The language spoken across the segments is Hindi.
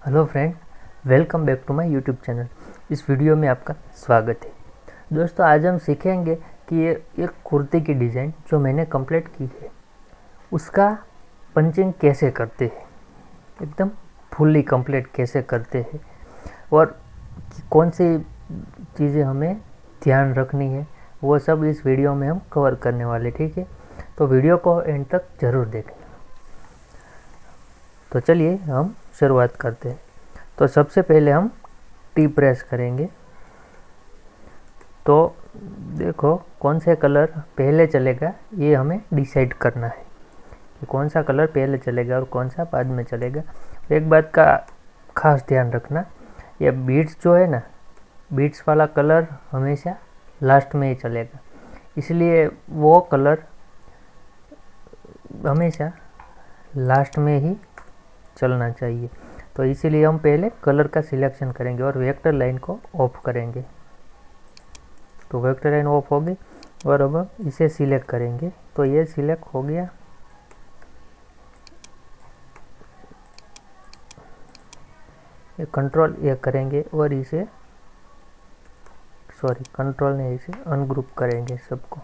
Hello friend, welcome back to my YouTube channel. इस वीडियो में आपका स्वागत है। दोस्तों, आज हम सीखेंगे कि ये एक कुर्ते की डिज़ाइन जो मैंने कंप्लीट की है उसका पंचिंग कैसे करते हैं, एकदम फुल्ली कंप्लीट कैसे करते हैं और कौन सी चीज़ें हमें ध्यान रखनी है, वो सब इस वीडियो में हम कवर करने वाले। ठीक है, तो वीडियो को एंड तक ज़रूर देखें। तो चलिए हम शुरुआत करते हैं। तो सबसे पहले हम टी प्रेस करेंगे। तो देखो कौन से कलर पहले चलेगा ये हमें डिसाइड करना है कि कौन सा कलर पहले चलेगा और कौन सा बाद में चलेगा। एक बात का खास ध्यान रखना, ये बीड्स जो है ना, बीड्स वाला कलर हमेशा लास्ट में ही चलेगा, इसलिए वो कलर हमेशा लास्ट में ही चलना चाहिए। तो इसीलिए हम पहले कलर का सिलेक्शन करेंगे और वेक्टर लाइन को ऑफ करेंगे। तो वेक्टर लाइन ऑफ हो गई और अब इसे सिलेक्ट करेंगे। तो ये सिलेक्ट हो गया। ये कंट्रोल ये करेंगे और इसे कंट्रोल ने इसे अनग्रुप करेंगे सबको,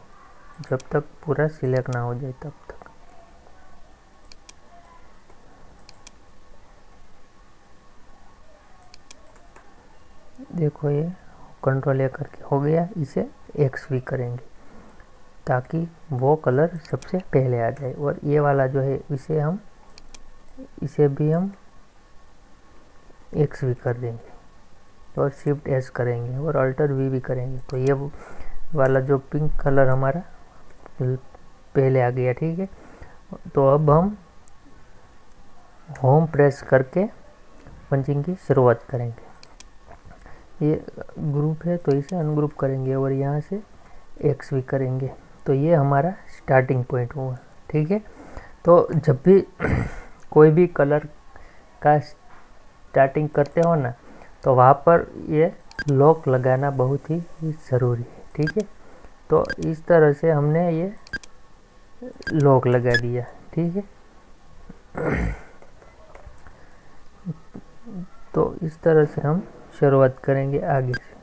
जब तक पूरा सिलेक्ट ना हो जाए तब तक। देखो ये कंट्रोल ए करके हो गया। इसे एक्स भी करेंगे ताकि वो कलर सबसे पहले आ जाए। और ये वाला जो है इसे भी हम एक्स भी कर देंगे और शिफ्ट एस करेंगे और अल्टर वी भी करेंगे। तो ये वाला जो पिंक कलर हमारा पहले आ गया। ठीक है, तो अब हम होम प्रेस करके पंचिंग की शुरुआत करेंगे। ये ग्रुप है तो इसे अनग्रुप करेंगे और यहाँ से एक्स भी करेंगे। तो ये हमारा स्टार्टिंग पॉइंट हुआ। ठीक है, तो जब भी कोई भी कलर का स्टार्टिंग करते हो ना, तो वहाँ पर ये लॉक लगाना बहुत ही ज़रूरी है। ठीक है, तो इस तरह से हमने ये लॉक लगा दिया। ठीक है, तो इस तरह से हम शुरुआत करेंगे आगे से।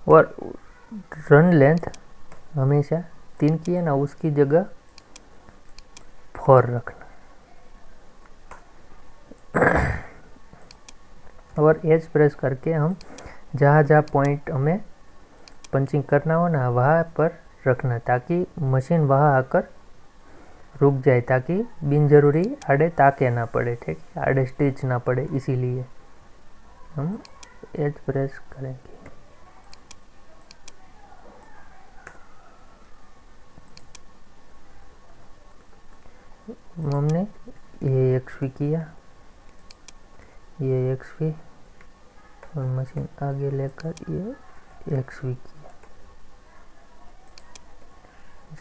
और रन लेंथ हमेशा 3 की है ना, उसकी जगह 4 रखना। और एज प्रेस करके हम जहाँ जहाँ पॉइंट हमें पंचिंग करना हो ना, वहाँ पर रखना ताकि मशीन वहाँ आकर रुक जाए, ताकि बिन जरूरी आड़े ताके ना पड़े। ठीक है, आड़े स्टिच ना पड़े, इसीलिए हम एज प्रेस करेंगे। हमने ये एक्स भी किया, ये एक्स भी, और मशीन आगे लेकर ये एक्स भी किया।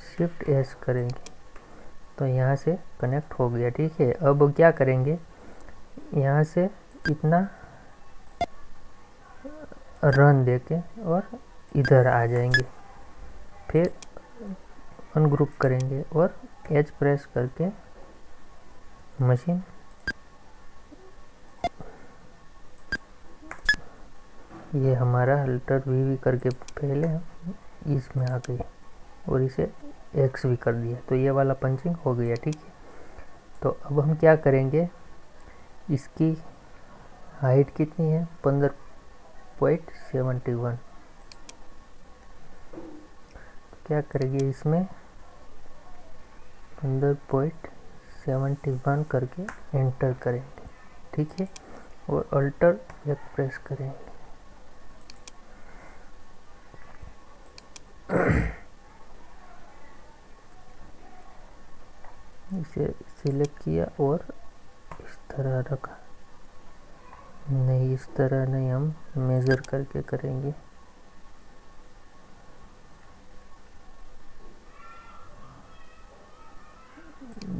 शिफ्ट एस करेंगे तो यहाँ से कनेक्ट हो गया। ठीक है, अब क्या करेंगे, यहाँ से इतना रन देके और इधर आ जाएंगे, फिर अनग्रुप करेंगे और एज प्रेस करके मशीन ये हमारा अल्टर वी करके पहले हम इसमें आ गए और इसे एक्स भी कर दिया। तो ये वाला पंचिंग हो गया। ठीक है, तो अब हम क्या करेंगे, इसकी हाइट कितनी है, 15.71। क्या करेंगे, इसमें 15.71 करके एंटर करेंगे। ठीक है, और अल्टर एक प्रेस करेंगे। इसे सिलेक्ट किया और इस तरह रखा। नहीं, इस तरह नहीं, हम मेज़र करके करेंगे।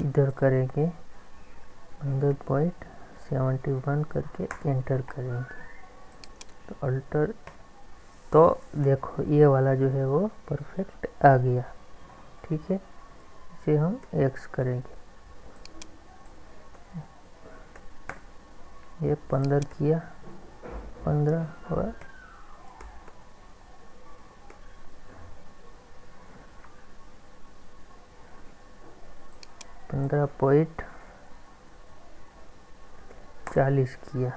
इधर करेंगे 15.71 करके एंटर करेंगे। तो अल्टर, तो देखो ये वाला जो है वो परफेक्ट आ गया। ठीक है, इसे हम एक्स करेंगे। ये 15 किया, 15 और 15.40 किया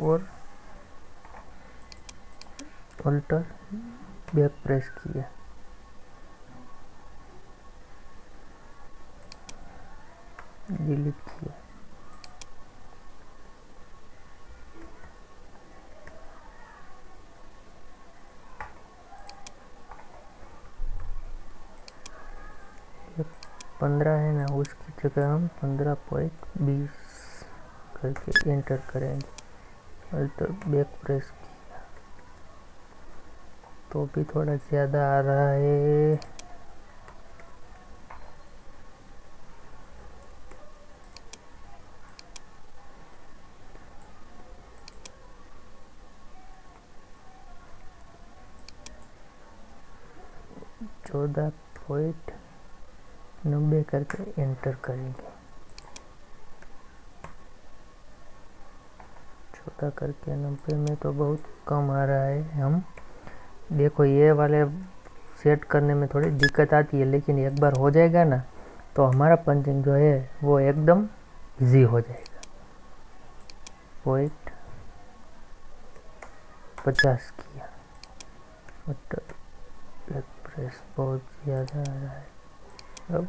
और अल्टर बैक प्रेस किया, डिलीट किया। ये 15 है ना, उसकी जगह हम 15.20 करके एंटर करेंगे। अल्टर बैक प्रेस किया तो भी थोड़ा ज़्यादा आ रहा है। चौदह पॉइंट 90 करके एंटर करेंगे। 14 करके 90 में तो बहुत कम आ रहा है। हम देखो ये वाले सेट करने में थोड़ी दिक्कत आती है, लेकिन एक बार हो जाएगा ना तो हमारा पंचिंग जो है वो एकदम इजी हो जाएगा। 0.50 किया, बैक प्रेस बहुत ज़्यादा आ रहा है। अब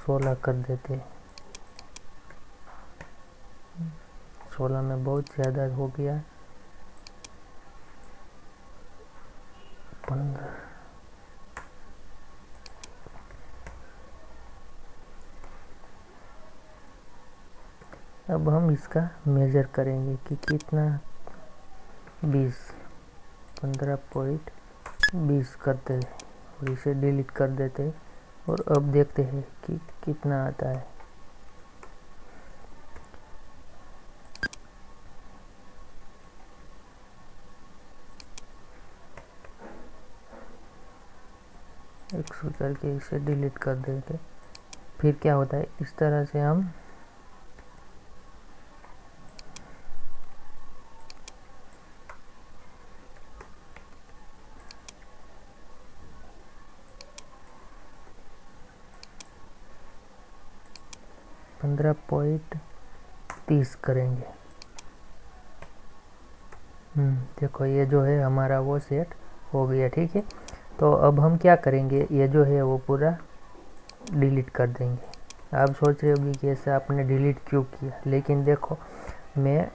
16 कर देते हैं। 16 में बहुत ज़्यादा हो गया। 15 अब हम इसका मेज़र करेंगे कि कितना 20 15.20 करते हैं और इसे डिलीट कर देते हैं और अब देखते हैं कि कितना आता है। एक्स करके इसे डिलीट कर देते। फिर क्या होता है, इस तरह से हम पंद्रह पॉइंट 30 करेंगे। देखो ये जो है हमारा वो सेट हो गया। ठीक है, तो अब हम क्या करेंगे, ये जो है वो पूरा डिलीट कर देंगे। आप सोच रहे होगी कि ऐसा आपने डिलीट क्यों किया, लेकिन देखो मैं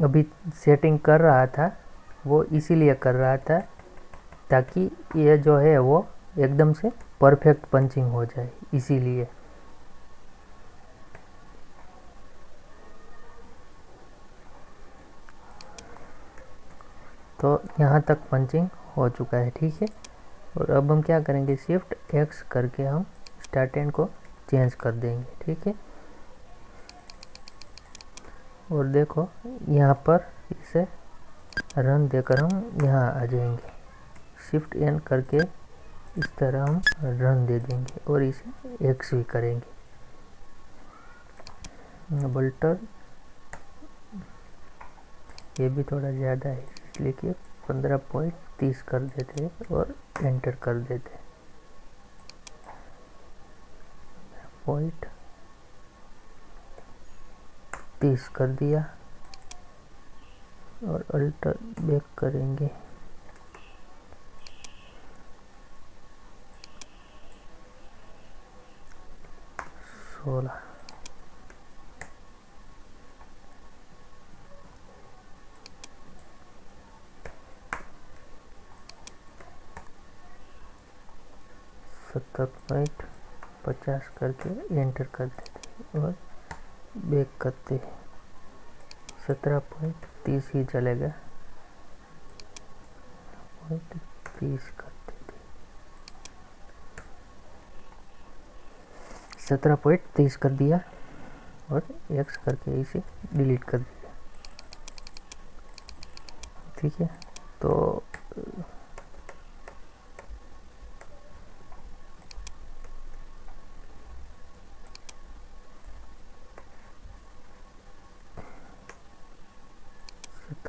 अभी सेटिंग कर रहा था, वो इसीलिए कर रहा था ताकि ये जो है वो एकदम से परफेक्ट पंचिंग हो जाए, इसीलिए। तो यहाँ तक पंचिंग हो चुका है। ठीक है, और अब हम क्या करेंगे, शिफ्ट एक्स करके हम स्टार्ट एंड को चेंज कर देंगे। ठीक है, और देखो यहाँ पर इसे रन देकर हम यहाँ आ जाएंगे। शिफ्ट एन करके इस तरह हम रन दे देंगे और इसे एक्स भी करेंगे। बल्टर ये भी थोड़ा ज़्यादा है, इसलिए कि 15.30 कर देते हैं और एंटर कर देते हैं। 0.30 कर दिया और अल्टर बैक करेंगे। सोलह 70.50 करके एंटर कर देते और बैक करते हैं। 17.30 ही चलेगा, 30 कर देते। 17.30 कर दिया और एक्स करके इसे डिलीट कर दिया। ठीक है, तो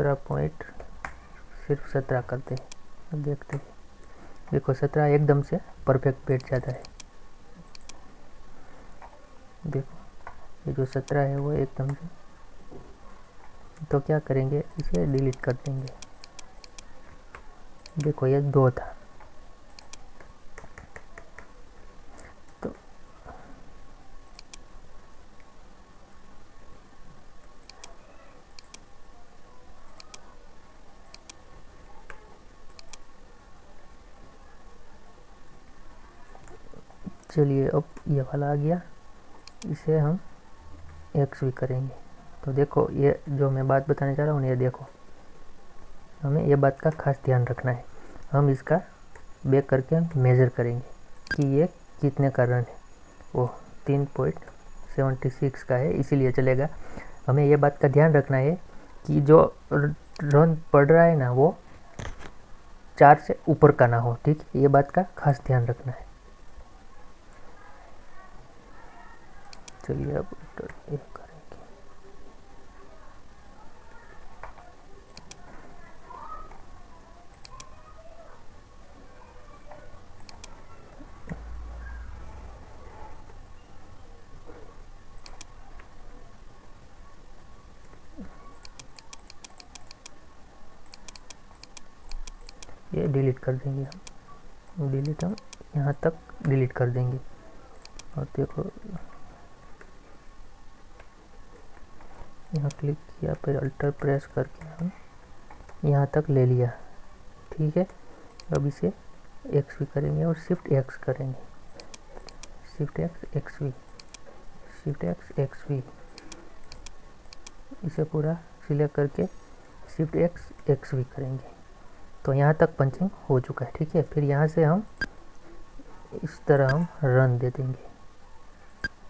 17 पॉइंट सिर्फ 17 करते हैं, देखते हैं। देखो 17 एकदम से परफेक्ट बैठ जाता है। देखो ये जो 17 है वो एकदम से, तो क्या करेंगे, इसे डिलीट कर देंगे। देखो ये 2 था, तो चलिए अब ये वाला आ गया, इसे हम एक्स भी करेंगे। तो देखो ये जो मैं बात बताने जा रहा हूँ, ये देखो हमें ये बात का खास ध्यान रखना है। हम इसका बैक करके मेज़र करेंगे कि ये कितने का रन है। वो 3.76 का है, इसीलिए चलेगा। हमें ये बात का ध्यान रखना है कि जो रन पड़ रहा है ना, वो 4 से ऊपर का ना हो, ठीक। ये बात का खास ध्यान रखना है। चलिए अब ये करेंगे। ये डिलीट कर देंगे हम, डिलीट हम यहाँ तक डिलीट कर देंगे। और देखो यहाँ क्लिक किया, फिर अल्टर प्रेस करके हम यहाँ तक ले लिया, ठीक है। अब इसे एक्स भी करेंगे और शिफ्ट एक्स करेंगे, shift X X V, shift X X V. इसे पूरा सिलेक्ट करके शिफ्ट एक्स एक्स वी करेंगे। तो यहाँ तक पंचिंग हो चुका है, ठीक है। फिर यहाँ से हम इस तरह हम रन दे देंगे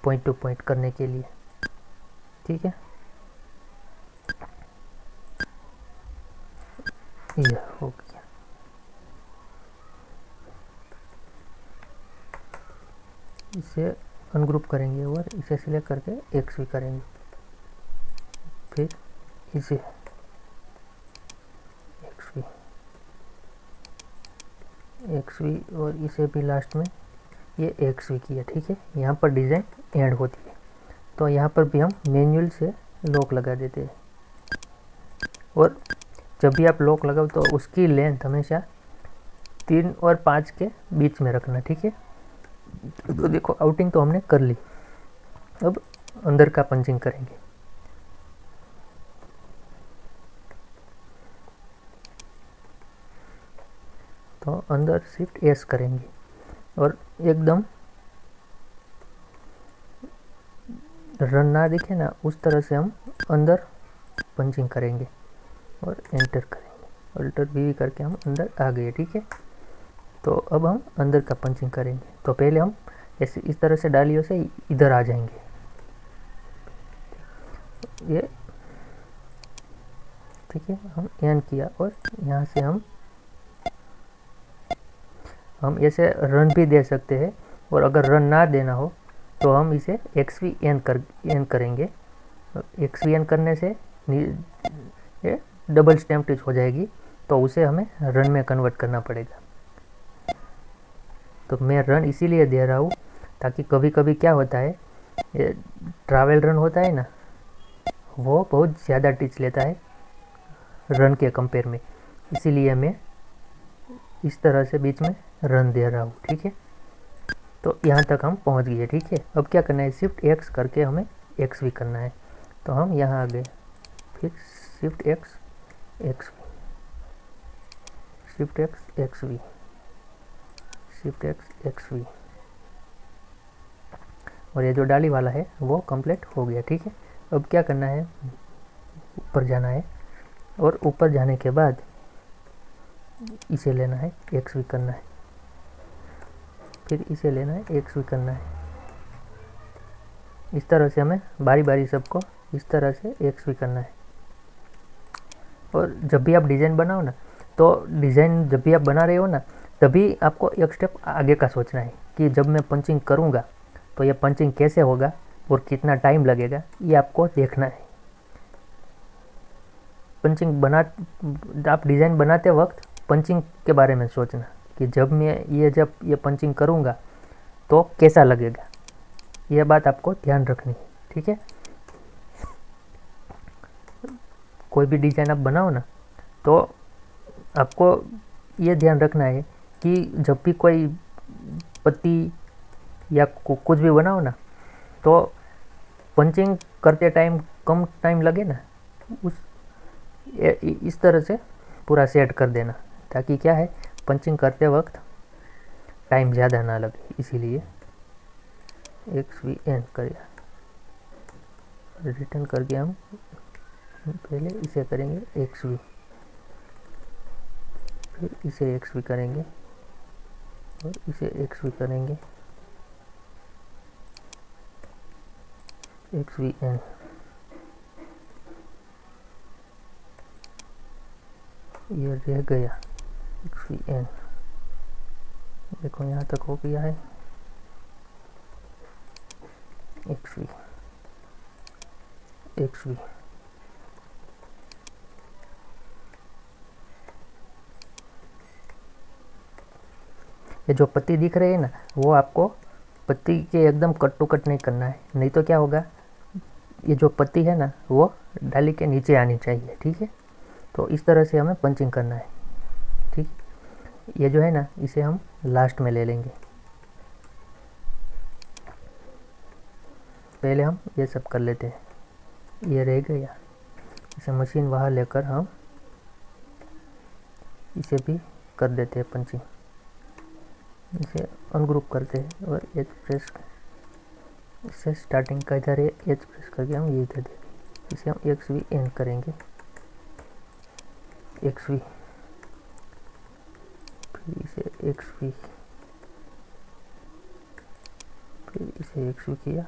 पॉइंट टू पॉइंट करने के लिए, ठीक है। ये हो गया। इसे अनग्रुप करेंगे और इसे सिलेक्ट करके एक्स भी करेंगे, फिर इसे एक्स वी और इसे भी लास्ट में ये एक्स वी किया, ठीक है। यहाँ पर डिज़ाइन एंड होती है, तो यहाँ पर भी हम मैन्युअल से लॉक लगा देते हैं। और जब भी आप लॉक लगाओ तो उसकी लेंथ हमेशा 3 और 5 के बीच में रखना, ठीक है। तो देखो आउटिंग तो हमने कर ली, अब अंदर का पंचिंग करेंगे। तो अंदर शिफ्ट एस करेंगे और एकदम रन ना दिखे ना, उस तरह से हम अंदर पंचिंग करेंगे और एंटर करेंगे, अल्टर वी करके हम अंदर आ गए, ठीक है। तो अब हम अंदर का पंचिंग करेंगे। तो पहले हम ऐसे इस तरह से डालियों से इधर आ जाएंगे, ये ठीक है। हम एन किया और यहाँ से हम ऐसे रन भी दे सकते हैं, और अगर रन ना देना हो तो हम इसे एक्स वी एन करेंगे। एक्स वी एन करने से ये डबल स्टैम्प टिच हो जाएगी, तो उसे हमें रन में कन्वर्ट करना पड़ेगा। तो मैं रन इसीलिए दे रहा हूँ ताकि कभी कभी क्या होता है, ये ट्रैवल रन होता है ना, वो बहुत ज़्यादा टिच लेता है रन के कंपेयर में, इसीलिए मैं इस तरह से बीच में रन दे रहा हूँ, ठीक है। तो यहाँ तक हम पहुँच गए, ठीक है। अब क्या करना है, शिफ्ट एक्स करके हमें एक्स भी करना है। तो हम यहाँ आ गए, फिर shift X X V, shift X X V, shift X X V, और ये जो डाली वाला है वो कंप्लीट हो गया, ठीक है। अब क्या करना है, ऊपर जाना है और ऊपर जाने के बाद इसे लेना है, एक्स भी करना है, फिर इसे लेना है, एक्स भी करना है। इस तरह से हमें बारी बारी सबको इस तरह से एक्स भी करना है। और जब भी आप डिज़ाइन बनाओ ना, तो डिज़ाइन जब भी आप बना रहे हो ना, तभी आपको एक स्टेप आगे का सोचना है कि जब मैं पंचिंग करूँगा तो ये पंचिंग कैसे होगा और कितना टाइम लगेगा, ये आपको देखना है। पंचिंग बना आप डिज़ाइन बनाते वक्त पंचिंग के बारे में सोचना कि जब ये पंचिंग करूँगा तो कैसा लगेगा, यह बात आपको ध्यान रखनी है, ठीक है। कोई भी डिज़ाइन आप बनाओ ना तो आपको ये ध्यान रखना है कि जब भी कोई पत्ती या कुछ भी बनाओ ना तो पंचिंग करते टाइम कम टाइम लगे ना, इस तरह से पूरा सेट कर देना ताकि क्या है पंचिंग करते वक्त टाइम ज़्यादा ना लगे। इसीलिए XVN करिए, रिटर्न करके हम पहले इसे करेंगे XV, फिर इसे XV करेंगे और इसे XV करेंगे XVN। ये रह गया XVN, देखो यहाँ तक हो गया है XV। ये जो पत्ती दिख रही है ना वो आपको पत्ती के एकदम कट टू कट नहीं करना है, नहीं तो क्या होगा ये जो पत्ती है ना वो डाली के नीचे आनी चाहिए, ठीक है। तो इस तरह से हमें पंचिंग करना है, ठीक। ये जो है ना इसे हम लास्ट में ले लेंगे, पहले हम ये सब कर लेते हैं। ये रह गया, इसे मशीन वहाँ लेकर हम इसे भी कर देते हैं पंचिंग। इसे अनग्रुप करते हैं और एच प्रेस, इसे स्टार्टिंग का इधर है एच प्रेस करके हम ये इधर देंगे। इसे हम XVN करेंगे XV, फिर इसे XV, फिर इसे XV किया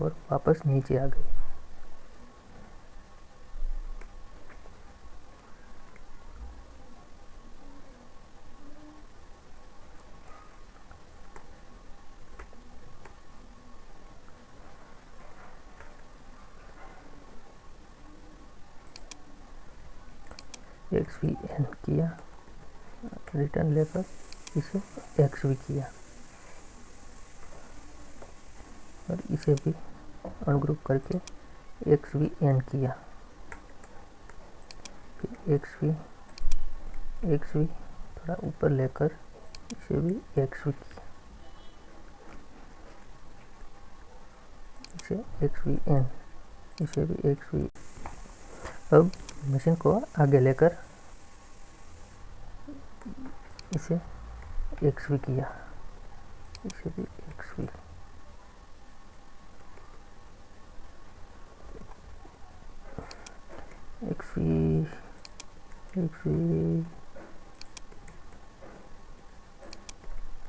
और वापस नीचे आ गए। XVN किया, रिटर्न लेकर इसे XV किया और इसे भी अनग्रुप करके XVN किया, फिर XV थोड़ा ऊपर लेकर इसे भी XV किया, इसे XVN, इसे भी XV। अब मशीन को आगे लेकर इसे XV किया, इसे भी XV,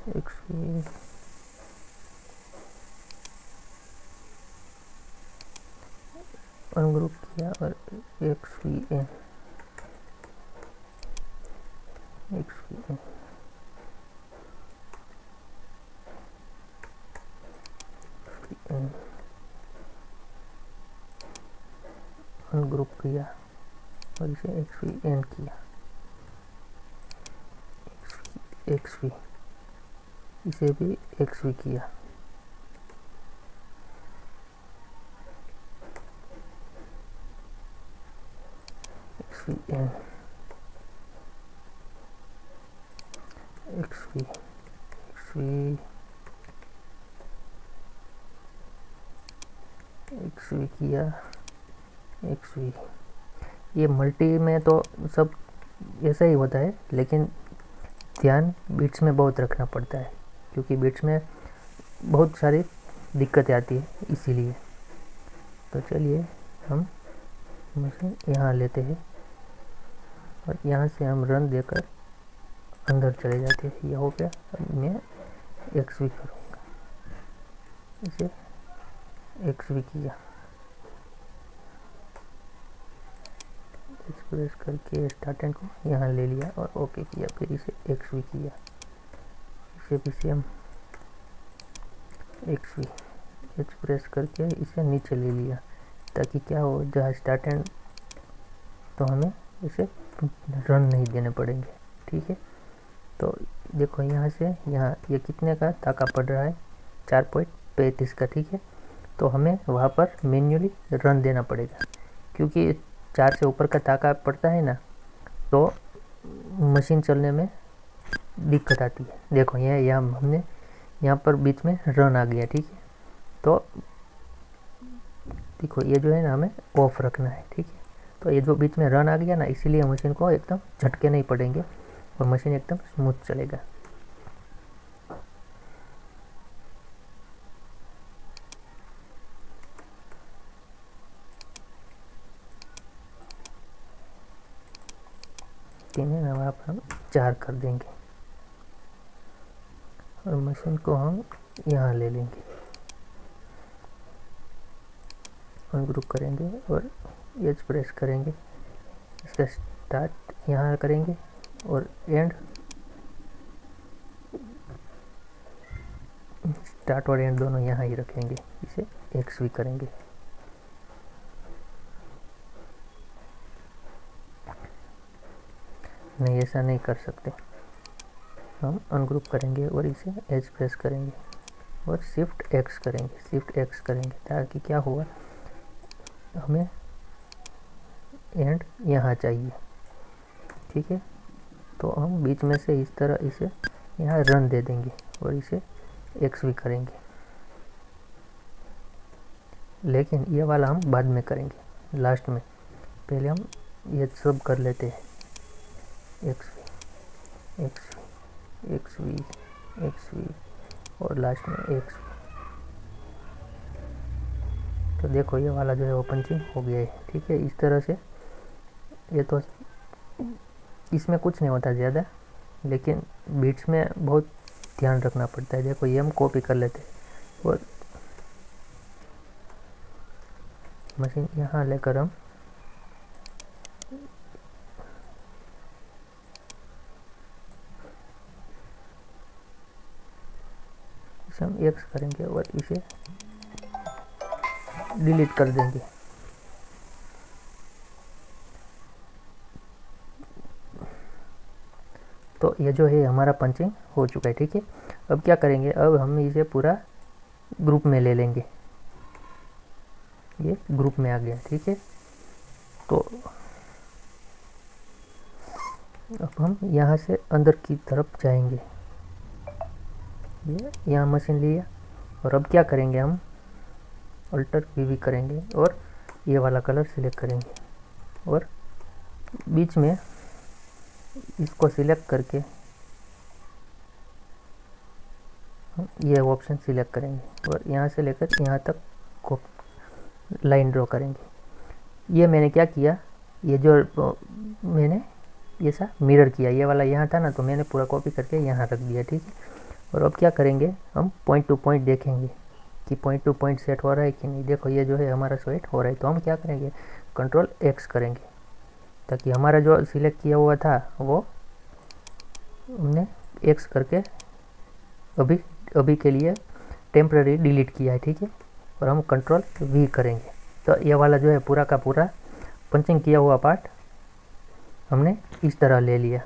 XV, अनग्रुप किया और XVN, अनग्रुप किया और इसे XVN किया, XV, इसे भी XV किया, XVN, XV, XV किया, XV। ये मल्टी में तो सब ऐसा ही होता है, लेकिन ध्यान बिट्स में बहुत रखना पड़ता है क्योंकि बिट्स में बहुत सारी दिक्कतें आती है, इसीलिए। तो चलिए हम मशीन यहाँ लेते हैं और यहाँ से हम रन देकर अंदर चले जाते हैं। ये हो गया, अब मैं XV करूँगा, इसे XV किया, प्रेस करके स्टार्ट एंड को यहाँ ले लिया और ओके किया, फिर इसे XV किया, इसे भी सेम XV, H प्रेस करके इसे नीचे ले लिया ताकि क्या हो, जहाँ स्टार्ट एंड तो हमें इसे रन नहीं देने पड़ेंगे। ठीक है, तो देखो यहाँ से यहाँ ये कितने का ताका पड़ रहा है, 4.35 का। ठीक है, तो हमें वहाँ पर मैन्युअली रन देना पड़ेगा, क्योंकि 4 से ऊपर का ताका पड़ता है ना, तो मशीन चलने में दिक्कत आती है। देखो ये यहाँ हमने यहाँ पर बीच में रन आ गया। ठीक है, तो देखो ये जो है ना हमें ऑफ रखना है। ठीक है, तो ये जो बीच में रन आ गया ना, इसीलिए मशीन को एकदम झटके नहीं पड़ेंगे और मशीन एकदम स्मूथ चलेगा। तीन है ना, वहाँ पर हम 4 कर देंगे और मशीन को हम यहाँ ले लेंगे, अनग्रुप करेंगे और एज प्रेस करेंगे। इसका स्टार्ट यहाँ करेंगे और एंड, स्टार्ट और एंड दोनों यहाँ ही रखेंगे। इसे एक्स भी करेंगे। नहीं, ऐसा नहीं कर सकते। हम अनग्रुप करेंगे और इसे एज प्रेस करेंगे और शिफ्ट एक्स करेंगे, शिफ्ट एक्स करेंगे, ताकि क्या हुआ, हमें एंड यहाँ चाहिए। ठीक है, तो हम बीच में से इस तरह इसे यहाँ रन दे देंगे और इसे एक्स भी करेंगे, लेकिन ये वाला हम बाद में करेंगे, लास्ट में। पहले हम ये सब कर लेते हैं, X V, X V, X V, X V और लास्ट में एक्स वी। तो देखो ये वाला जो है वो पंचिंग हो गया है। ठीक है, इस तरह से। ये तो इसमें कुछ नहीं होता ज़्यादा, लेकिन बीट्स में बहुत ध्यान रखना पड़ता है। देखो ये हम कॉपी कर लेते हैं और मशीन यहाँ लेकर हम इसे हम एक्स करेंगे और इसे डिलीट कर देंगे। तो ये जो है हमारा पंचिंग हो चुका है। ठीक है, अब क्या करेंगे, अब हम इसे पूरा ग्रुप में ले लेंगे। ये ग्रुप में आ गया। ठीक है, तो अब हम यहाँ से अंदर की तरफ जाएंगे। ये यहाँ मशीन लिया और अब क्या करेंगे, हम अल्टर वी करेंगे और ये वाला कलर सिलेक्ट करेंगे और बीच में इसको सिलेक्ट करके हम ये ऑप्शन सिलेक्ट करेंगे और यहाँ से लेकर यहाँ तक को लाइन ड्रॉ करेंगे। ये मैंने क्या किया, ये जो मैंने ये सा मिरर किया, ये वाला यहाँ था ना, तो मैंने पूरा कॉपी करके यहाँ रख दिया। ठीक है, और अब क्या करेंगे, हम पॉइंट टू पॉइंट देखेंगे कि पॉइंट टू पॉइंट सेट हो रहा है कि नहीं। देखो ये जो है हमारा सेट हो रहा है, तो हम क्या करेंगे, कंट्रोल एक्स करेंगे, ताकि हमारा जो सिलेक्ट किया हुआ था वो हमने एक्स करके अभी के लिए टेम्पररी डिलीट किया है। ठीक है, और हम कंट्रोल वी करेंगे, तो ये वाला जो है पूरा का पूरा पंचिंग किया हुआ पार्ट हमने इस तरह ले लिया,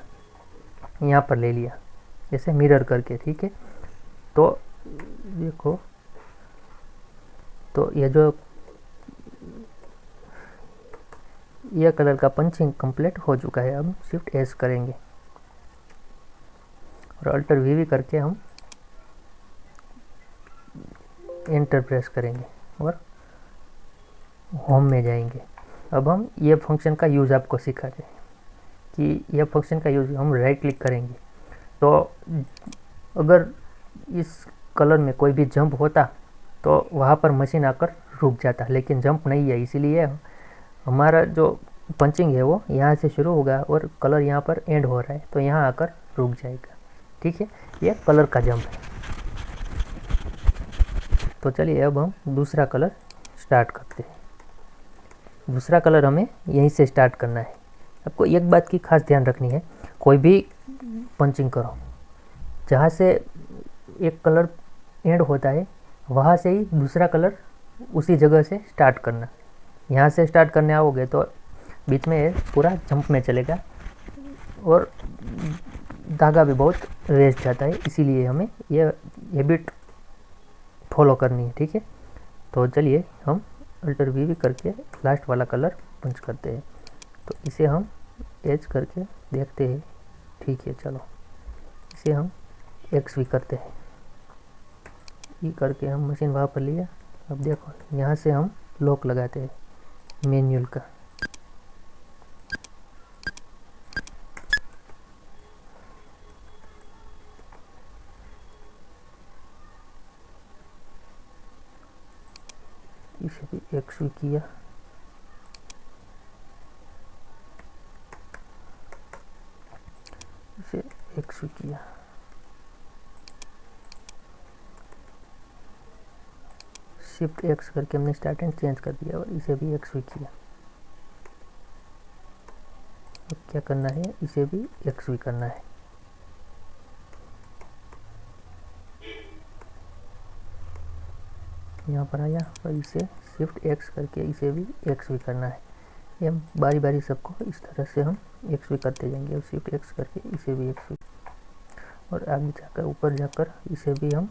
यहाँ पर ले लिया जैसे मिरर करके। ठीक है, तो देखो, तो ये जो ये कलर का पंचिंग कंप्लीट हो चुका है। अब शिफ्ट एस करेंगे और अल्टर वी करके हम एंटर प्रेस करेंगे और होम में जाएंगे। अब हम ये फंक्शन का यूज़ आपको सिखाते हैं कि यह फंक्शन का यूज़ हम राइट क्लिक करेंगे, तो अगर इस कलर में कोई भी जंप होता तो वहाँ पर मशीन आकर रुक जाता, लेकिन जंप नहीं है, इसीलिए हमारा जो पंचिंग है वो यहाँ से शुरू होगा और कलर यहाँ पर एंड हो रहा है, तो यहाँ आकर रुक जाएगा। ठीक है, ये कलर का जंप है। तो चलिए अब हम दूसरा कलर स्टार्ट करते हैं। दूसरा कलर हमें यहीं से स्टार्ट करना है। आपको एक बात की खास ध्यान रखनी है, कोई भी पंचिंग करो, जहाँ से एक कलर एंड होता है वहाँ से ही दूसरा कलर उसी जगह से स्टार्ट करना। यहाँ से स्टार्ट करने आओगे तो बीच में ये पूरा जंप में चलेगा और धागा भी बहुत रेस जाता है, इसीलिए हमें ये हैबिट फॉलो करनी है। ठीक है, तो चलिए हम अल्टर वी करके लास्ट वाला कलर पंच करते हैं। तो इसे हम एच करके देखते हैं। ठीक है, चलो इसे हम एक्स वी करते हैं। ई करके हम मशीन वहाँ पर लिया। अब देखो यहाँ से हम लॉक लगाते हैं मैनुअल का। इसे भी एक्स वी किया। इसे एक्स वी किया। शिफ्ट एक्स करके हमने स्टार्ट एंड चेंज कर दिया और इसे भी एक्स वी किया। अब क्या करना है, इसे भी एक्स वी करना है। यहाँ पर आया और इसे शिफ्ट एक्स करके इसे भी एक्स वी करना है। ये हम बारी बारी सबको इस तरह से हम एक्स वी करते जाएंगे और शिफ्ट एक्स करके इसे भी एक्स वी, और आगे जाकर ऊपर जाकर इसे भी हम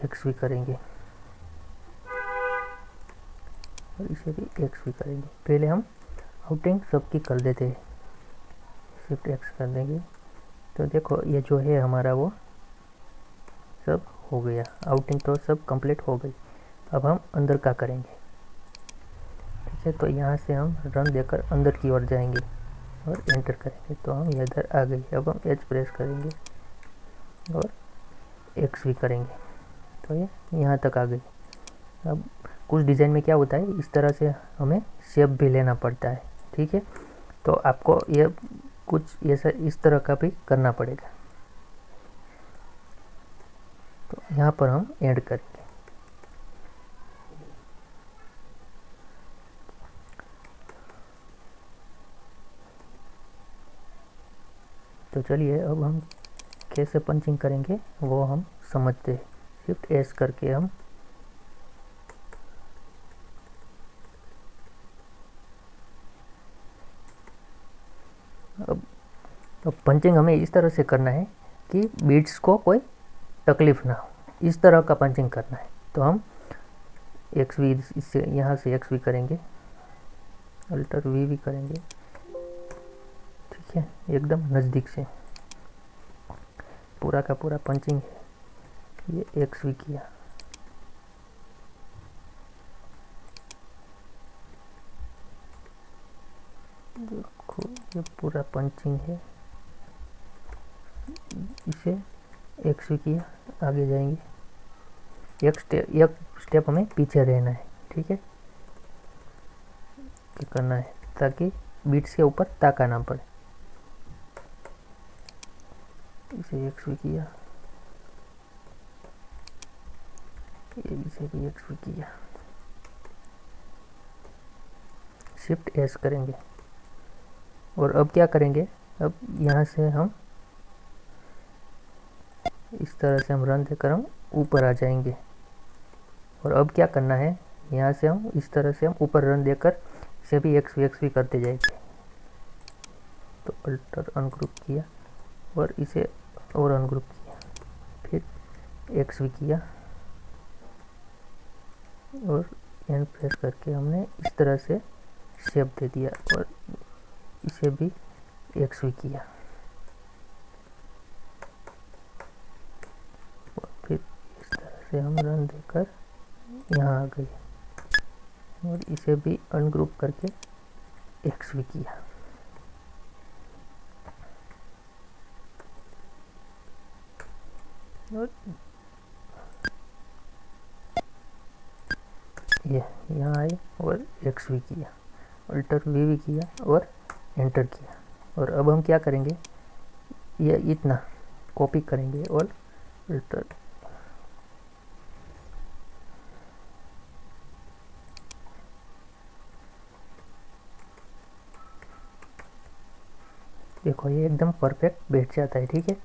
एक्स वी करेंगे और इसे भी एक्स वी करेंगे। पहले हम आउटिंग सबकी कर देते हैं, शिफ्ट एक्स कर देंगे। तो देखो ये जो है हमारा वो सब हो गया, आउटिंग तो सब कंप्लीट हो गई। अब हम अंदर का करेंगे। ठीक है, तो यहाँ से हम रन देकर अंदर की ओर जाएंगे और एंटर करेंगे। तो हम इधर आ गए। अब हम एच प्रेस करेंगे और एक्स वी करेंगे। तो ये यहाँ तक आ गई। अब कुछ डिज़ाइन में क्या होता है, इस तरह से हमें शेप भी लेना पड़ता है। ठीक है, तो आपको ये कुछ ऐसा इस तरह का भी करना पड़ेगा। तो यहाँ पर हम ऐड करेंगे। तो चलिए अब हम कैसे पंचिंग करेंगे वो हम समझते हैं। शिफ्ट एस करके हम अब पंचिंग हमें इस तरह से करना है कि बीट्स को कोई तकलीफ ना हो, इस तरह का पंचिंग करना है। तो हम एक्स वी, इससे यहाँ से एक्स वी करेंगे, अल्टर वी करेंगे। ठीक है, एकदम नज़दीक से पूरा का पूरा पंचिंग है। ये एक्स वी किया। देखो ये पूरा पंचिंग है। इसे एक्स वी किया, आगे जाएंगे। एक स्टेप हमें पीछे रहना है। ठीक है, क्या करना है ताकि बीट्स के ऊपर ताका ना पड़े। इसे एक्स वी किया, इसे भी एक्स वी किया। शिफ्ट एस करेंगे और अब क्या करेंगे, अब यहाँ से हम इस तरह से हम रन देकर हम ऊपर आ जाएंगे। और अब क्या करना है, यहाँ से हम इस तरह से हम ऊपर रन देकर इसे भी एक्स वी करते जाएंगे। तो अल्टर अनग्रुप किया और इसे और अनग्रुप किया, फिर एक्स वी किया और एन प्रेस करके हमने इस तरह से शेप दे दिया और इसे भी एक्स वी किया और फिर इस तरह से हम रन देकर यहाँ आ गए और इसे भी अनग्रुप करके एक्स वी किया। और ये यहाँ आए और एक्स वी किया, अल्टर वी किया और एंटर किया। और अब हम क्या करेंगे, ये इतना कॉपी करेंगे और अल्टर, देखो ये एकदम परफेक्ट बैठ जाता है। ठीक है,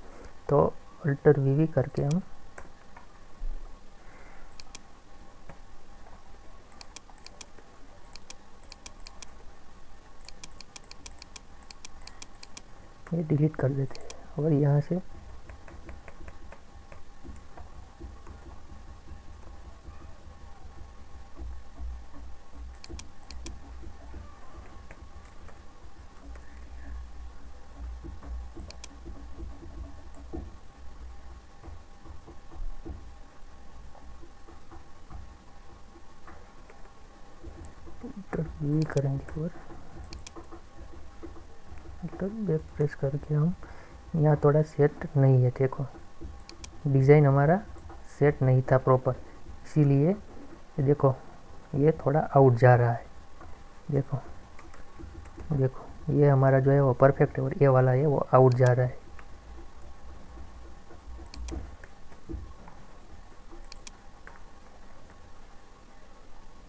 तो अल्टर वी करके हम ये डिलीट कर देते हैं और यहाँ से भी करेंगे और बैक प्रेस करके हम यहाँ थोड़ा सेट नहीं है, देखो डिज़ाइन हमारा सेट नहीं था प्रॉपर, इसीलिए ये देखो ये थोड़ा आउट जा रहा है। देखो देखो ये हमारा जो है वो परफेक्ट है और ये वाला है वो आउट जा रहा है।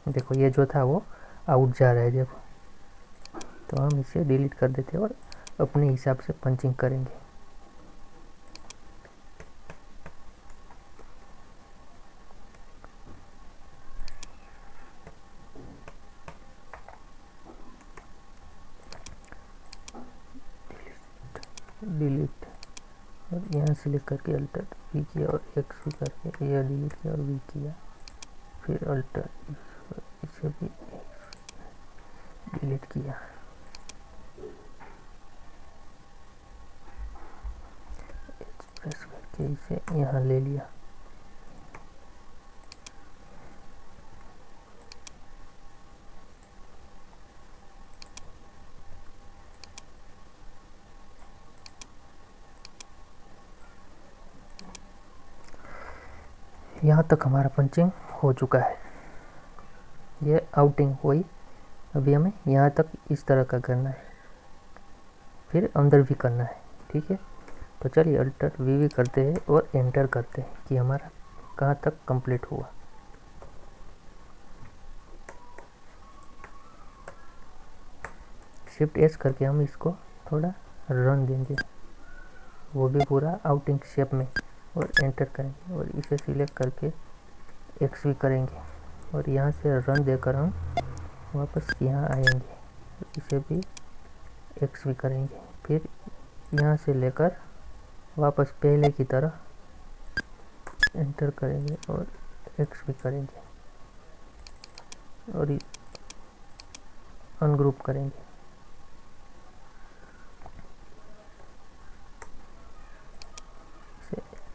देखो ये जो था वो आउट जा रहा है, देखो। तो हम इसे डिलीट कर देते हैं और अपने हिसाब से पंचिंग करेंगे। डिलीट और यहाँ सिलेक्ट करके अल्टर वी किया और एक्स भी करके यह डिलीट किया और वी किया, फिर अल्टर इसे भी डिलीट किया। प्रेस करके इसे यहाँ ले लिया। यहाँ तक हमारा पंचिंग हो चुका है, ये आउटिंग हुई। अभी हमें यहाँ तक इस तरह का करना है, फिर अंदर भी करना है, ठीक है। तो चलिए अल्टर वी करते हैं और एंटर करते हैं कि हमारा कहाँ तक कंप्लीट हुआ। शिफ्ट एस करके हम इसको थोड़ा रन देंगे, वो भी पूरा आउटिंग शेप में, और एंटर करेंगे और इसे सिलेक्ट करके एक्स भी करेंगे और यहाँ से रन देकर हम वापस यहाँ आएंगे, इसे भी एक्स भी करेंगे, फिर यहाँ से लेकर वापस पहले की तरह एंटर करेंगे और एक्स भी करेंगे और अनग्रुप करेंगे।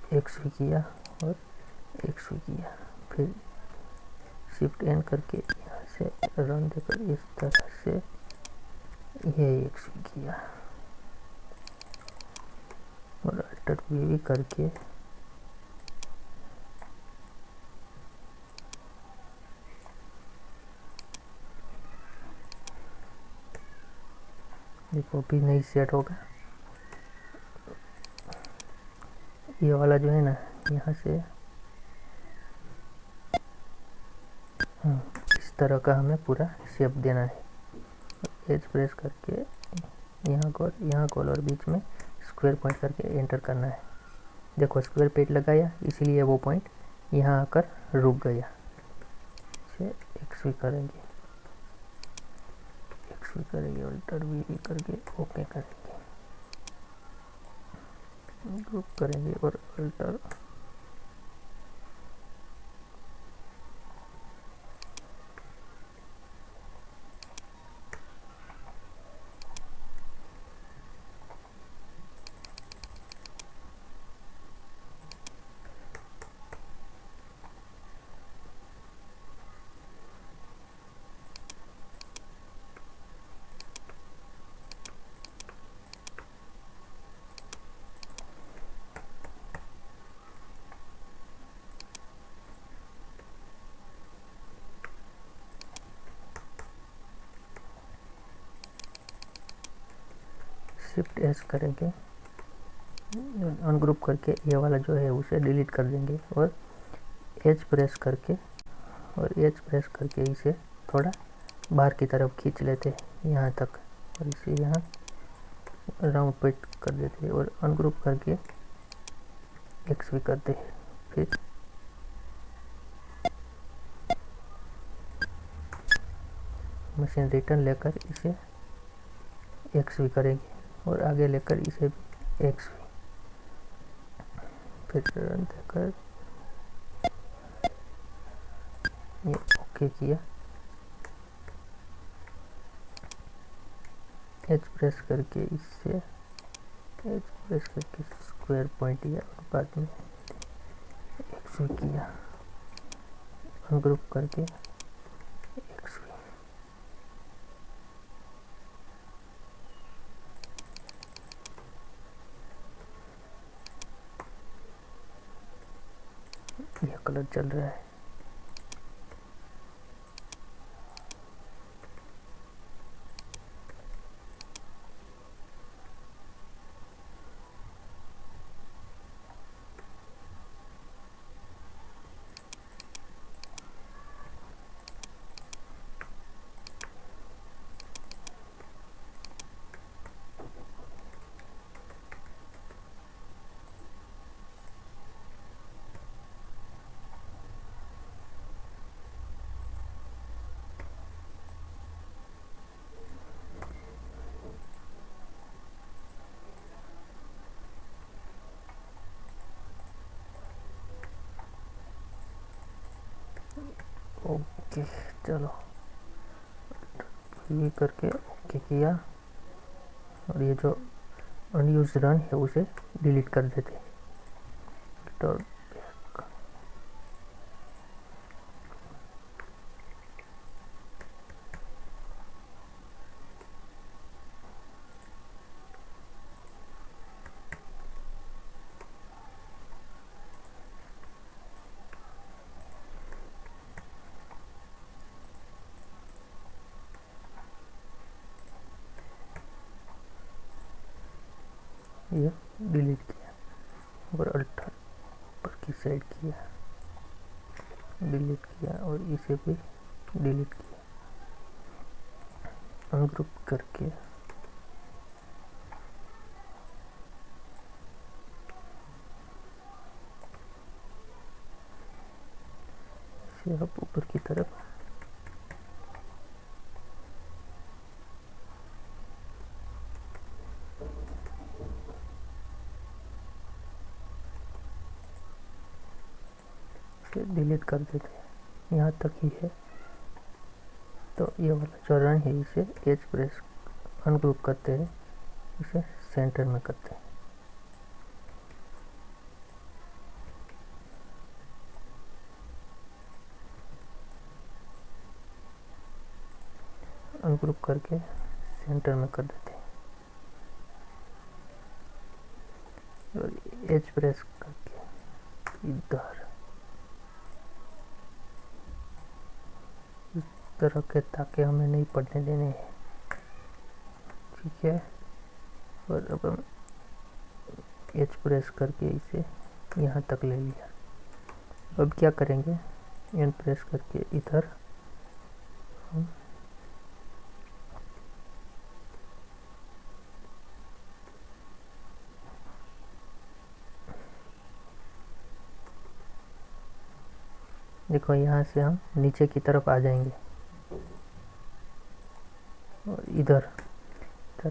एक्स भी किया और एक्स भी किया, फिर शिफ्ट एन करके यहाँ से रन देकर इस तरह से ये एक्स भी किया और अल्टर भी करके देखो भी नहीं सेट होगा। ये वाला जो है ना, यहाँ से इस तरह का हमें पूरा शेप देना है। एज प्रेस करके यहाँ कॉल और बीच में स्क्वायर पॉइंट करके एंटर करना है। देखो स्क्वायर पेट लगाया, इसीलिए वो पॉइंट यहाँ आकर रुक गया। इसे एक्स भी करेंगे, अल्टर वी करके ओके करेंगे, ग्रुप करेंगे और अल्टर शिफ्ट एस करेंगे, अनग्रुप करके ये वाला जो है उसे डिलीट कर देंगे और एज प्रेस करके इसे थोड़ा बाहर की तरफ खींच लेते हैं यहाँ तक और इसे यहाँ राउंड पेट कर देते हैं और अनग्रुप करके एक्स भी करते हैं, फिर मशीन रिटर्न लेकर इसे एक्स भी करेंगे और आगे लेकर इसे भी एक्स वी, फिर रन देकर ये ओके किया, एच प्रेस करके इससे एच प्रेस करके स्क्वायर पॉइंट किया और बाद में एक्स वी किया, अनग्रुप करके एक्स वी, यह कलर चल रहा है। ओके चलो, ये करके ओके किया और ये जो अनयूज्ड रन है उसे डिलीट कर देते। तो ये डिलीट किया और अल्टर ऊपर की साइड किया, डिलीट किया और इसे भी डिलीट किया, अनग्रुप करके इसे अब ऊपर की तरफ डिलीट कर देते हैं, यहाँ तक ही है। तो ये वाला जो रन है इसे एच प्रेस अनग्रुप करते हैं, इसे सेंटर में करते हैं। अनग्रुप करके सेंटर में कर देते हैं और एच प्रेस करके इधर तरह के, ताकि हमें नहीं पढ़ने देने हैं, ठीक है। और अब हम एच प्रेस करके इसे यहाँ तक ले लिया। अब क्या करेंगे, एन प्रेस करके इधर हम देखो यहाँ से हम नीचे की तरफ आ जाएंगे और इधर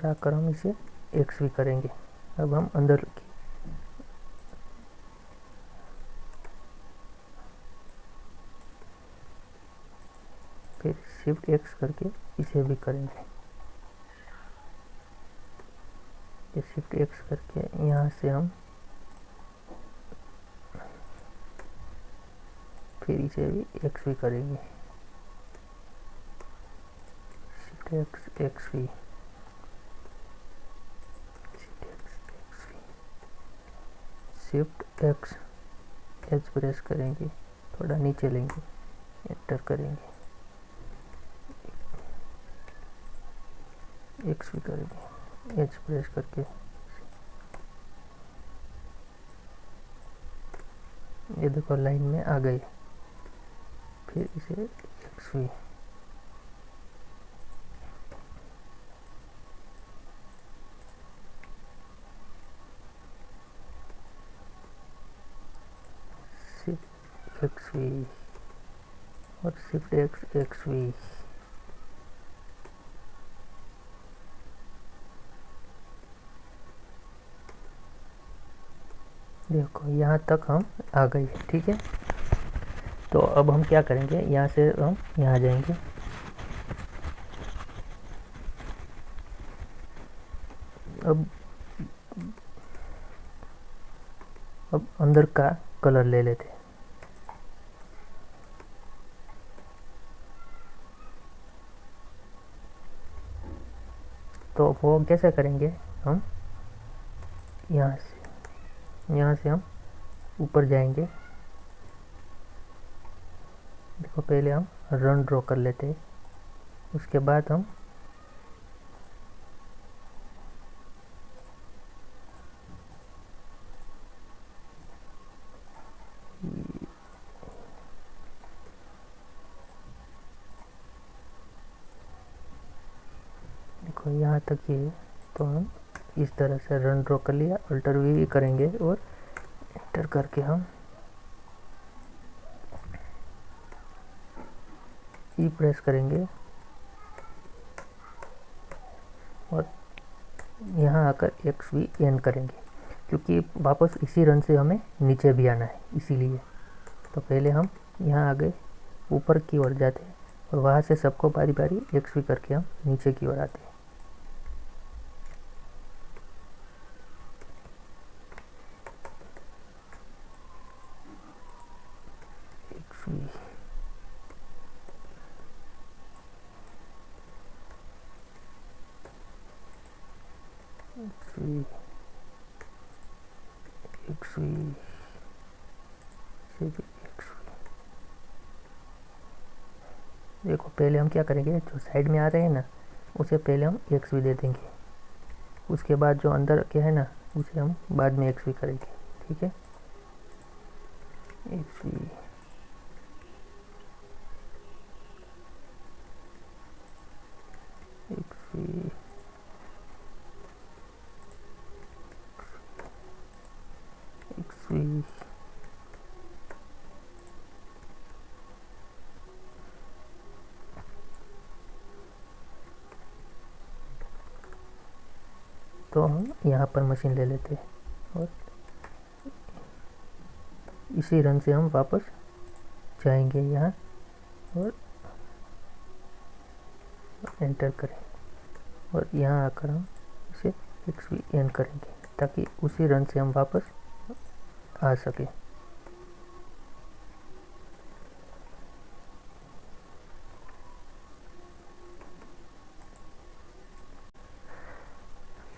आकर हम इसे एक्स भी करेंगे। अब हम अंदर की फिर शिफ्ट एक्स करके इसे भी करेंगे। ये शिफ्ट एक्स करके यहाँ से हम फिर इसे भी एक्स भी करेंगे। शिफ्ट एक्स एक्स भी, शिफ्ट एक्स एच प्रेस करेंगे, थोड़ा नीचे लेंगे, एंटर करेंगे, एक्स भी करेंगे, एच प्रेस करके ये देखो लाइन में आ गई। फिर इसे एक्स भी, शिफ्ट एक्स भी और शिफ्ट एक्स एक्स भी, देखो यहाँ तक हम आ गए, ठीक है। तो अब हम क्या करेंगे, यहाँ से हम यहाँ जाएंगे। अब अंदर का कलर ले लेते हैं। तो वो कैसे करेंगे, हम यहाँ से हम ऊपर जाएंगे। देखो पहले हम रन ड्रॉ कर लेते हैं, उसके बाद हम देखो यहाँ तक ये, तो हम इस तरह से रन ड्रॉ कर लिया। अल्टर वी करेंगे और एंटर करके हम ई प्रेस करेंगे और यहाँ आकर एक्स वी एन करेंगे, क्योंकि वापस इसी रन से हमें नीचे भी आना है इसीलिए। तो पहले हम यहाँ आगे ऊपर की ओर जाते हैं और वहाँ से सबको बारी बारी एक्स वी करके हम नीचे की ओर आते हैं। X V, X V, X V, X V. देखो पहले हम क्या करेंगे, जो साइड में आ रहे हैं ना उसे पहले हम एक्स वी दे देंगे, उसके बाद जो अंदर के है ना उसे हम बाद में एक्स वी करेंगे, ठीक है। X V, X V, X V. तो हम यहाँ पर मशीन ले लेते हैं और इसी रन से हम वापस जाएंगे यहाँ और एंटर करें और यहाँ आकर हम इसे एक्स वी एन करेंगे ताकि उसी रन से हम वापस आ सके।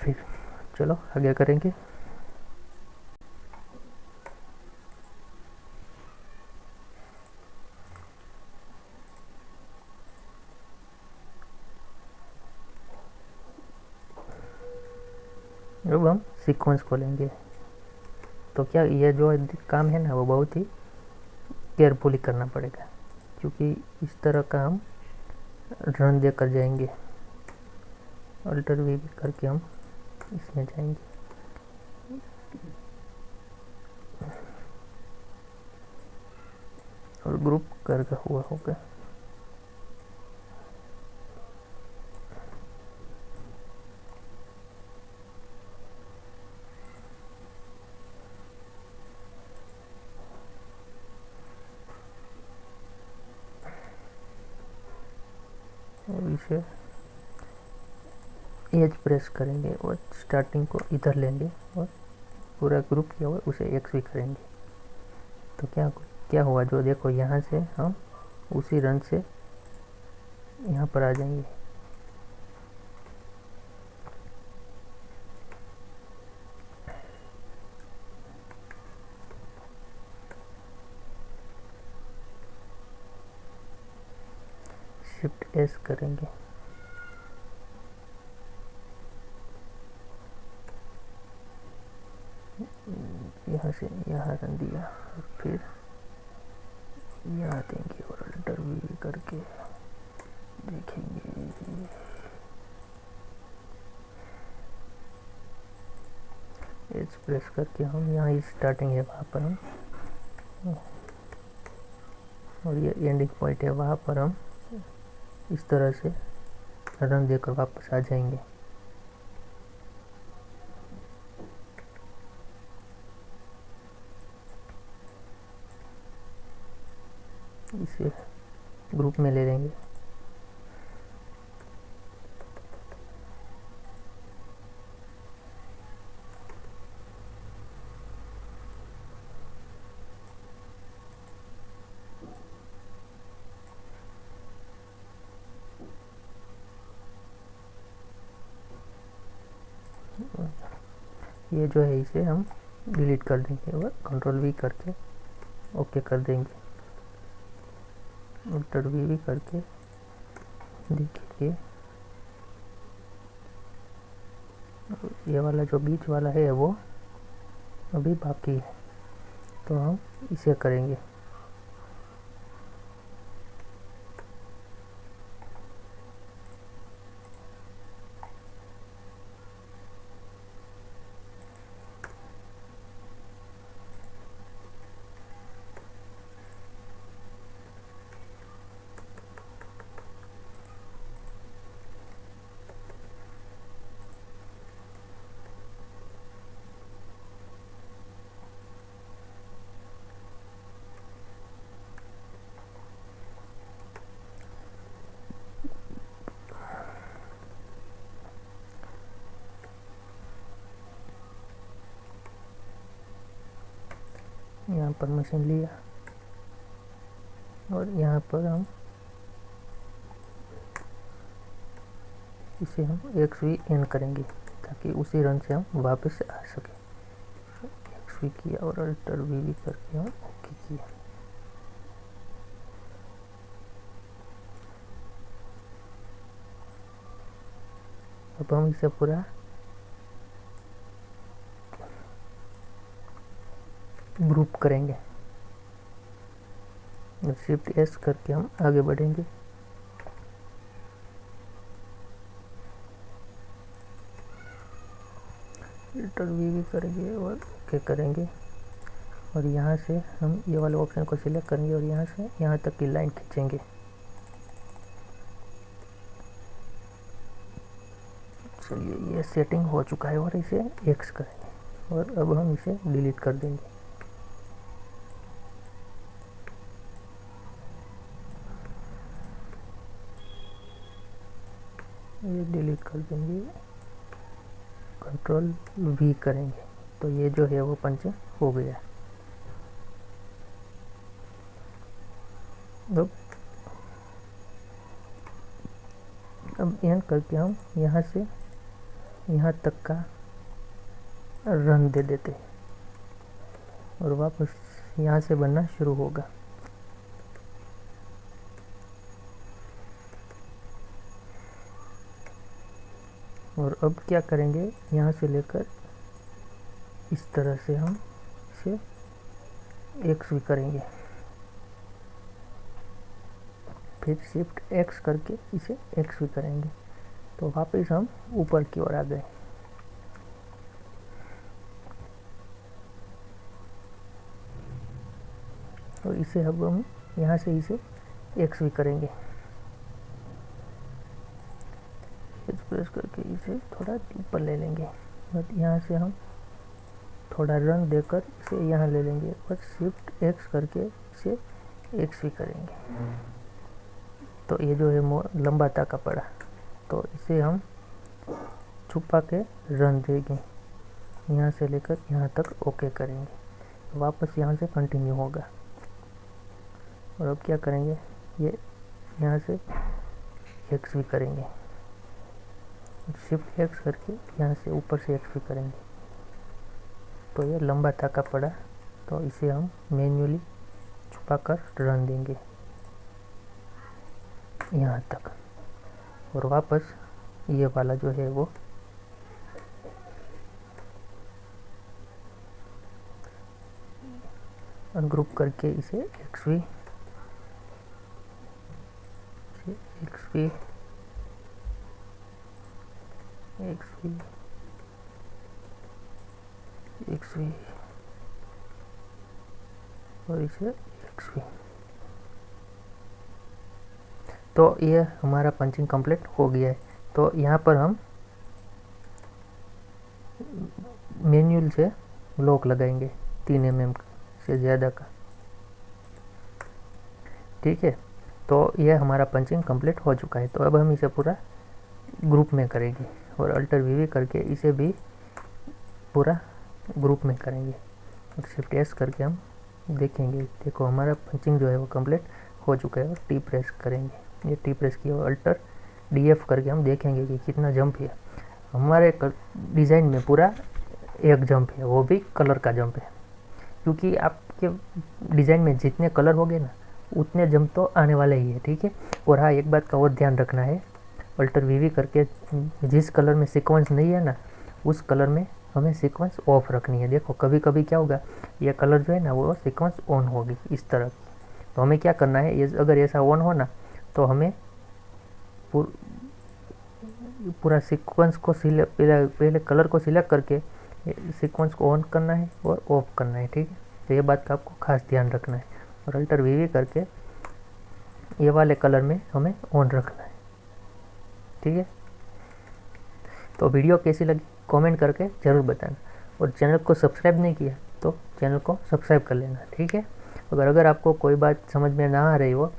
फिर चलो आगे करेंगे। अब हम सीक्वेंस खोलेंगे। तो क्या ये जो काम है ना वो बहुत ही केयरफुली करना पड़ेगा, क्योंकि इस तरह का हम रन देकर जाएंगे। अल्टर वी करके हम इसमें जाएंगे और ग्रुप करके हुआ होगा। और इसे एज प्रेस करेंगे और स्टार्टिंग को इधर लेंगे और पूरा ग्रुप किया हुआ उसे एक्स भी करेंगे। तो क्या क्या हुआ, जो देखो यहाँ से हम उसी रन से यहाँ पर आ जाएंगे। शिफ्ट एस करेंगे, यहाँ से यहाँ रन दिया और फिर यहाँ देंगे और अल्टर वी करके देखेंगे। एज प्रेस करके हम यहाँ स्टार्टिंग है वहाँ पर हम, और ये एंडिंग पॉइंट है वहाँ पर हम इस तरह से रन देकर वापस आ जाएंगे। इसे ग्रुप में ले लेंगे। ये जो है इसे हम डिलीट कर देंगे और कंट्रोल वी करके ओके कर देंगे। अल्टर वी भी करके देखिए ये वाला जो बीच वाला है वो अभी बाकी है, तो हम इसे करेंगे। यहाँ परमिशन लिया और यहाँ पर हम इसे हम XVN करेंगे ताकि उसी रन से हम वापस आ सके। XV किया और अल्टर V भी करके हम ओके किया। अब हम इसे पूरा ग्रुप करेंगे। शिफ्ट S करके हम आगे बढ़ेंगे। अल्टर V भी करेंगे और ओके करेंगे और यहाँ से हम ये वाले ऑप्शन को सिलेक्ट करेंगे और यहाँ से यहाँ तक की लाइन खींचेंगे। चलिए ये सेटिंग हो चुका है और इसे X करेंगे और अब हम इसे डिलीट कर देंगे। ये डिलीट कर देंगे, कंट्रोल V करेंगे तो ये जो है वो पंचिंग हो गया। अब एंड करके हम यहाँ से यहाँ तक का रन दे देते और वापस यहाँ से बनना शुरू होगा। और अब क्या करेंगे, यहाँ से लेकर इस तरह से हम इसे XV करेंगे, फिर शिफ्ट X करके इसे XV करेंगे तो वापस हम ऊपर की ओर आ गए। और इसे अब हम यहाँ से इसे XV करेंगे, प्रेस करके इसे थोड़ा ऊपर ले लेंगे और यहाँ से हम थोड़ा रन देकर इसे यहाँ ले लेंगे और शिफ्ट X करके इसे XV करेंगे तो ये जो है लंबा ताका पड़ा, तो इसे हम छुपा के रन देंगे, यहाँ से लेकर यहाँ तक ओके करेंगे, वापस यहाँ से कंटिन्यू होगा। और अब क्या करेंगे, ये यहाँ से XV करेंगे, शिफ्ट X करके यहाँ से ऊपर से XV करेंगे तो ये लंबा ताका पड़ा, तो इसे हम मैन्युअली छुपा कर रन देंगे यहाँ तक और वापस ये वाला जो है वो अनग्रुप करके इसे XV XV XV XV और इसे XV। तो ये हमारा पंचिंग कंप्लीट हो गया है। तो यहाँ पर हम मैनुअल से लॉक लगाएंगे 3 mm से ज़्यादा का। ठीक है। तो ये हमारा पंचिंग कंप्लीट हो चुका है। तो अब हम इसे पूरा ग्रुप में करेंगे और अल्टर वी करके इसे भी पूरा ग्रुप में करेंगे और शिफ्ट एस करके हम देखेंगे। देखो हमारा पंचिंग जो है वो कंप्लीट हो चुका है। और टी प्रेस करेंगे, ये टी प्रेस किया और अल्टर डी एफ करके हम देखेंगे कि कितना जंप है। हमारे डिज़ाइन में पूरा एक जंप है, वो भी कलर का जंप है, क्योंकि आपके डिज़ाइन में जितने कलर होंगे ना उतने जंप तो आने वाले ही है, ठीक है। और हाँ, एक बात का और ध्यान रखना है, अल्टर वी करके जिस कलर में सीक्वेंस नहीं है ना उस कलर में हमें सीक्वेंस ऑफ रखनी है। देखो कभी कभी क्या होगा, ये कलर जो है ना वो सीक्वेंस ऑन होगी इस तरह की। तो हमें क्या करना है, ये अगर ऐसा ऑन हो ना तो हमें पूरा सीक्वेंस को पहले कलर को सिलेक्ट करके सीक्वेंस को ऑन करना है और ऑफ करना है, ठीक है। तो ये बात का आपको खास ध्यान रखना है। और अल्टर वी करके ये वाले कलर में हमें ऑन रखना है, ठीक है। तो वीडियो कैसी लगी कमेंट करके ज़रूर बताना। और चैनल को सब्सक्राइब नहीं किया तो चैनल को सब्सक्राइब कर लेना, ठीक है। अगर आपको कोई बात समझ में ना आ रही हो